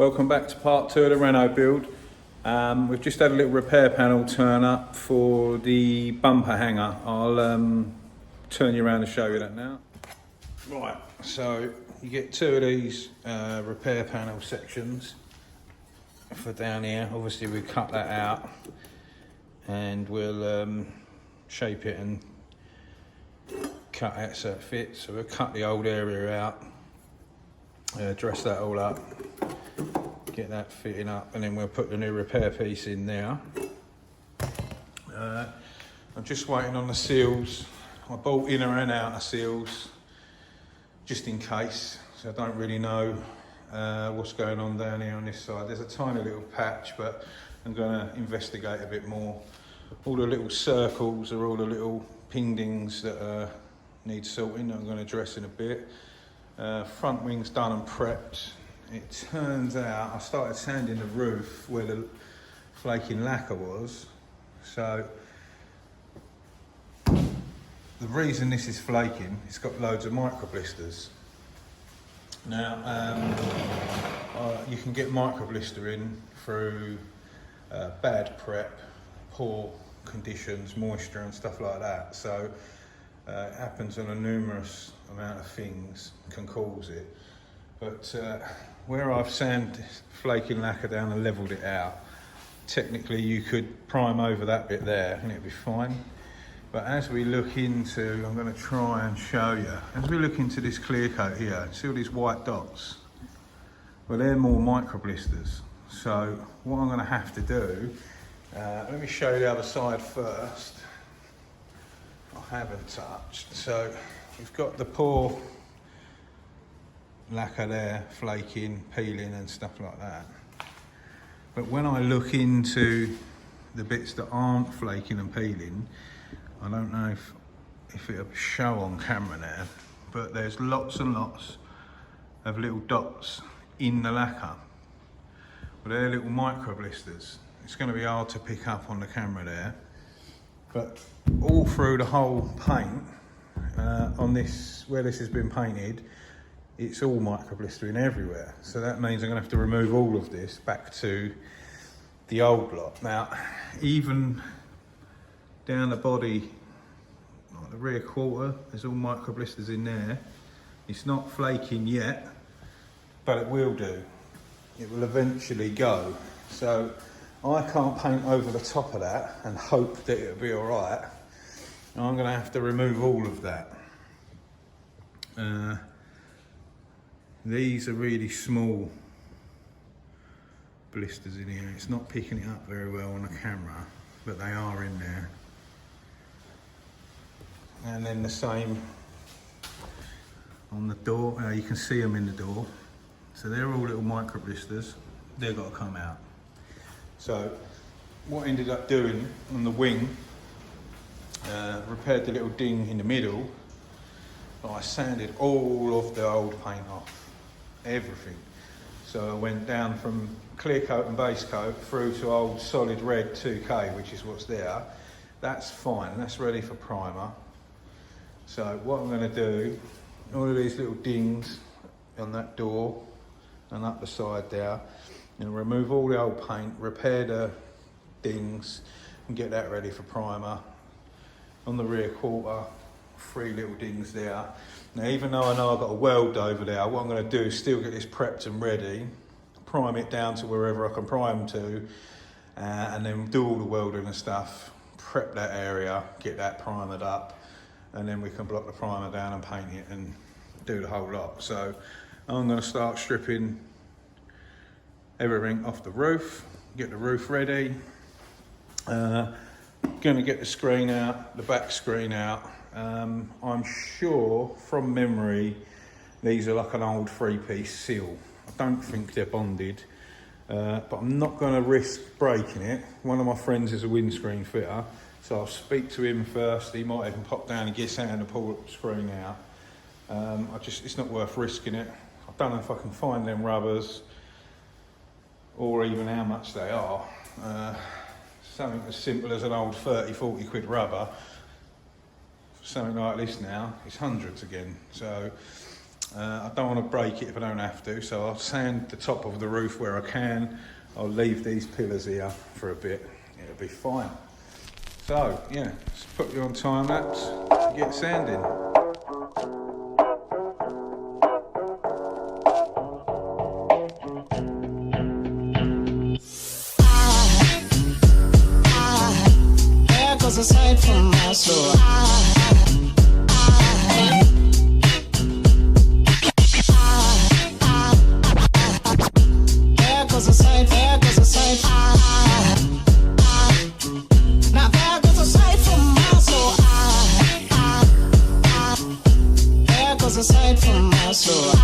Welcome back to part 2 of the Renault build. We've just had a little repair panel turn up for the bumper hanger. I'll turn you around and show you that now. Right, so you get 2 of these repair panel sections for down here. Obviously we cut that out and we'll shape it and cut it so it fits. So we'll cut the old area out, dress that all up, get that fitting up, and then we'll put the new repair piece in there. I'm just waiting on the seals. I bought inner and outer seals just in case, so I don't really know what's going on down here on this side. There's a tiny little patch, but I'm going to investigate a bit more. All the little circles are all the little pingdings that need sorting. I'm going to dress in a bit. Front wing's done and prepped. It turns out I started sanding the roof where the flaking lacquer was. So the reason this is flaking, it's got loads of micro blisters. Now you can get micro blistering through bad prep, poor conditions, moisture and stuff like that. So it happens on a numerous amount of things can cause it. But where I've sanded flaking lacquer down and levelled it out, technically you could prime over that bit there and it'd be fine. But as we look into, I'm going to try and show you, as we look into this clear coat here, see all these white dots? Well, they're more micro blisters. So what I'm going to have to do, let me show you the other side first. I haven't touched. So we've got the poor lacquer there, flaking, peeling and stuff like that. But when I look into the bits that aren't flaking and peeling, I don't know if it'll show on camera now, but there's lots and lots of little dots in the lacquer. But they're little micro blisters. It's going to be hard to pick up on the camera there. But all through the whole paint, on this, where this has been painted, it's all micro blistering everywhere. So that means I'm going to have to remove all of this back to the old lot. Now, even down the body, like the rear quarter, there's all micro blisters in there. It's not flaking yet, but it will do. It will eventually go. So I can't paint over the top of that and hope that it'll be all right. I'm going to have to remove all of that. These are really small blisters in here. It's not picking it up very well on the camera, but they are in there. And then the same on the door. You can see them in the door. So they're all little micro blisters. They've got to come out. So what I ended up doing on the wing, repaired the little ding in the middle. I sanded all of the old paint off. Everything. So I went down from clear coat and base coat through to old solid red 2K, which is what's there. That's fine, that's ready for primer. So what I'm going to do, all of these little dings on that door and up the side there, and remove all the old paint, repair the dings and get that ready for primer. On the rear quarter, 3 little dings there. Now, even though I know I've got a weld over there, what I'm going to do is still get this prepped and ready, prime it down to wherever I can prime to, and then do all the welding and stuff, prep that area, get that primered up, and then we can block the primer down and paint it and do the whole lot. So I'm going to start stripping everything off the roof, get the roof ready, going to get the screen out, the back screen out. I'm sure from memory these are like an old 3-piece seal. I don't think they're bonded, but I'm not going to risk breaking it. One of my friends is a windscreen fitter, so I'll speak to him first. He might even pop down and get something and pull the screen out. It's not worth risking it. I don't know if I can find them rubbers or even how much they are. Something as simple as an old 30-40 quid rubber, something like this now, it's hundreds again. So I don't want to break it if I don't have to, so I'll sand the top of the roof where I can. I'll leave these pillars here for a bit. It'll be fine. So yeah, just put you on time lapse, get sanding. There goes a sight from my soul. There goes a sight from my soul. There goes a sight from my soul.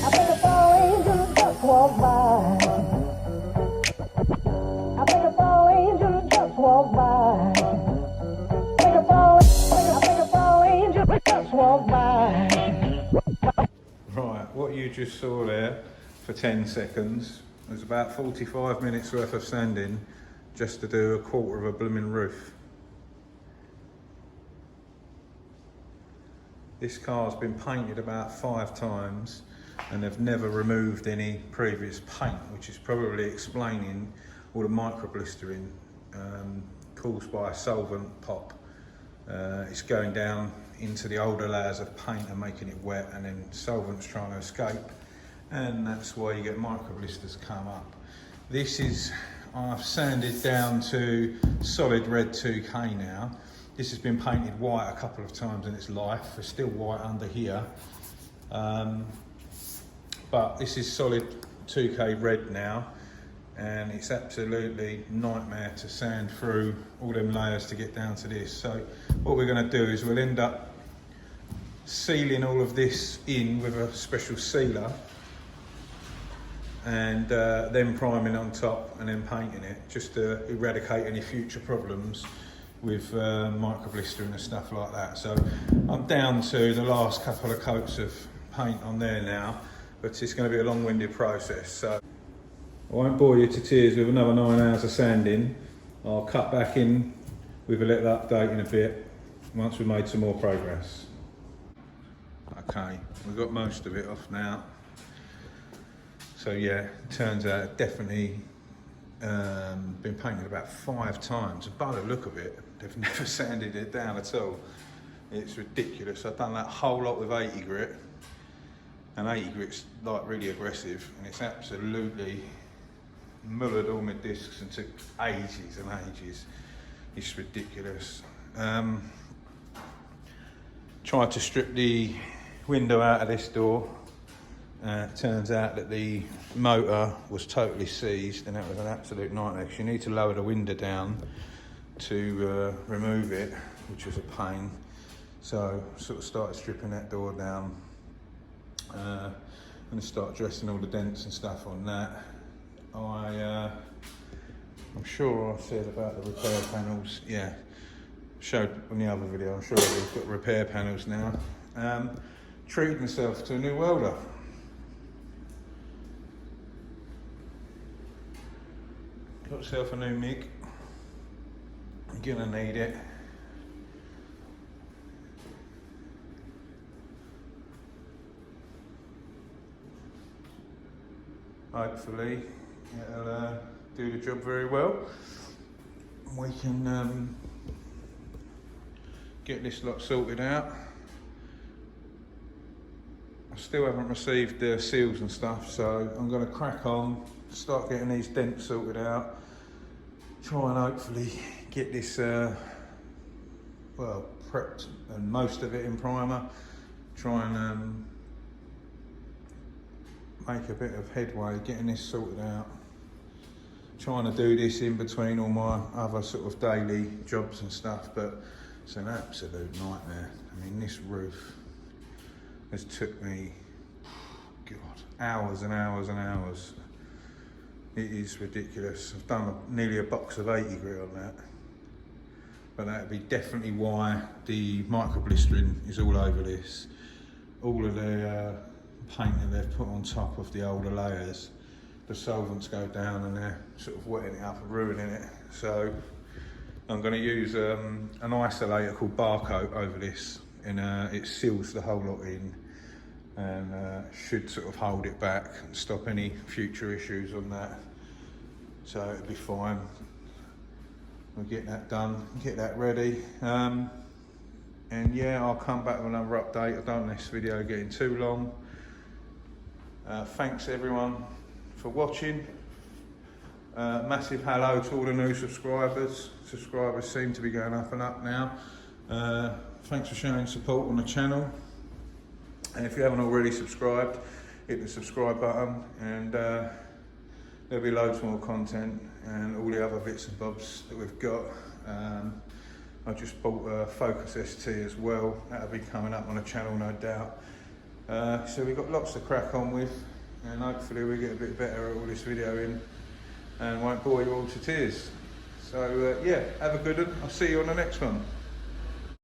I think a fall angel just walked by. I think a fall angel just walked by. I think a fall angel just walked by. Right, what you just saw there for 10 seconds was about 45 minutes worth of sanding just to do a quarter of a blooming roof. This car's been painted about 5 times and they've never removed any previous paint, which is probably explaining all the micro blistering caused by a solvent pop. It's going down into the older layers of paint and making it wet, and then solvent's trying to escape, and that's why you get micro blisters come up. This is, I've sanded down to solid red 2K now. This has been painted white a couple of times in its life. It's still white under here, but this is solid 2K red now, and it's absolutely nightmare to sand through all them layers to get down to this. So what we're going to do is we'll end up sealing all of this in with a special sealer, and then priming on top and then painting it, just to eradicate any future problems with micro blistering and stuff like that. So I'm down to the last couple of coats of paint on there now, but it's going to be a long-winded process. So I won't bore you to tears with another 9 hours of sanding. I'll cut back in with a little update in a bit once we've made some more progress. Okay, we've got most of it off now. So yeah, turns out it definitely been painted about 5 times. By the look of it, they've never sanded it down at all. It's ridiculous. I've done that whole lot with 80 grit, and 80 grit's like really aggressive, and it's absolutely mullered all my discs and took ages and ages. It's ridiculous. Tried to strip the window out of this door. Turns out that the motor was totally seized, and that was an absolute nightmare. You need to lower the window down to remove it, which was a pain. So sort of started stripping that door down. I'm going to start dressing all the dents and stuff on that. I'm sure I said about the repair panels. Yeah, showed on the other video. I'm sure we've got repair panels now. Treated myself to a new welder. Got myself a new MIG. I'm gonna need it. Hopefully it'll do the job very well. We can get this lot sorted out. I still haven't received the seals and stuff, so I'm going to crack on, start getting these dents sorted out, try and hopefully get this well prepped and most of it in primer, try and make a bit of headway getting this sorted out. Trying to do this in between all my other sort of daily jobs and stuff, but it's an absolute nightmare. I mean, this roof has took me, God, hours and hours and hours. It is ridiculous. I've done nearly a box of 80 grit on that, but that would be definitely why the micro blistering is all over this. All of the paint that they've put on top of the older layers, the solvents go down and they're sort of wetting it up and ruining it. So I'm going to use an isolator called Barcoat over this, and it seals the whole lot in and should sort of hold it back and stop any future issues on that. So it'll be fine. We'll get that done, get that ready. And yeah, I'll come back with another update. I don't want this video getting too long. Thanks everyone for watching. Massive hello to all the new subscribers. Subscribers seem to be going up and up now. Thanks for showing support on the channel. And if you haven't already subscribed, hit the subscribe button, and there'll be loads more content and all the other bits and bobs that we've got. I just bought a Focus ST as well. That'll be coming up on the channel, no doubt. So we've got lots to crack on with, and hopefully we get a bit better at all this videoing and won't bore you all to tears. So yeah, have a good one. I'll see you on the next one.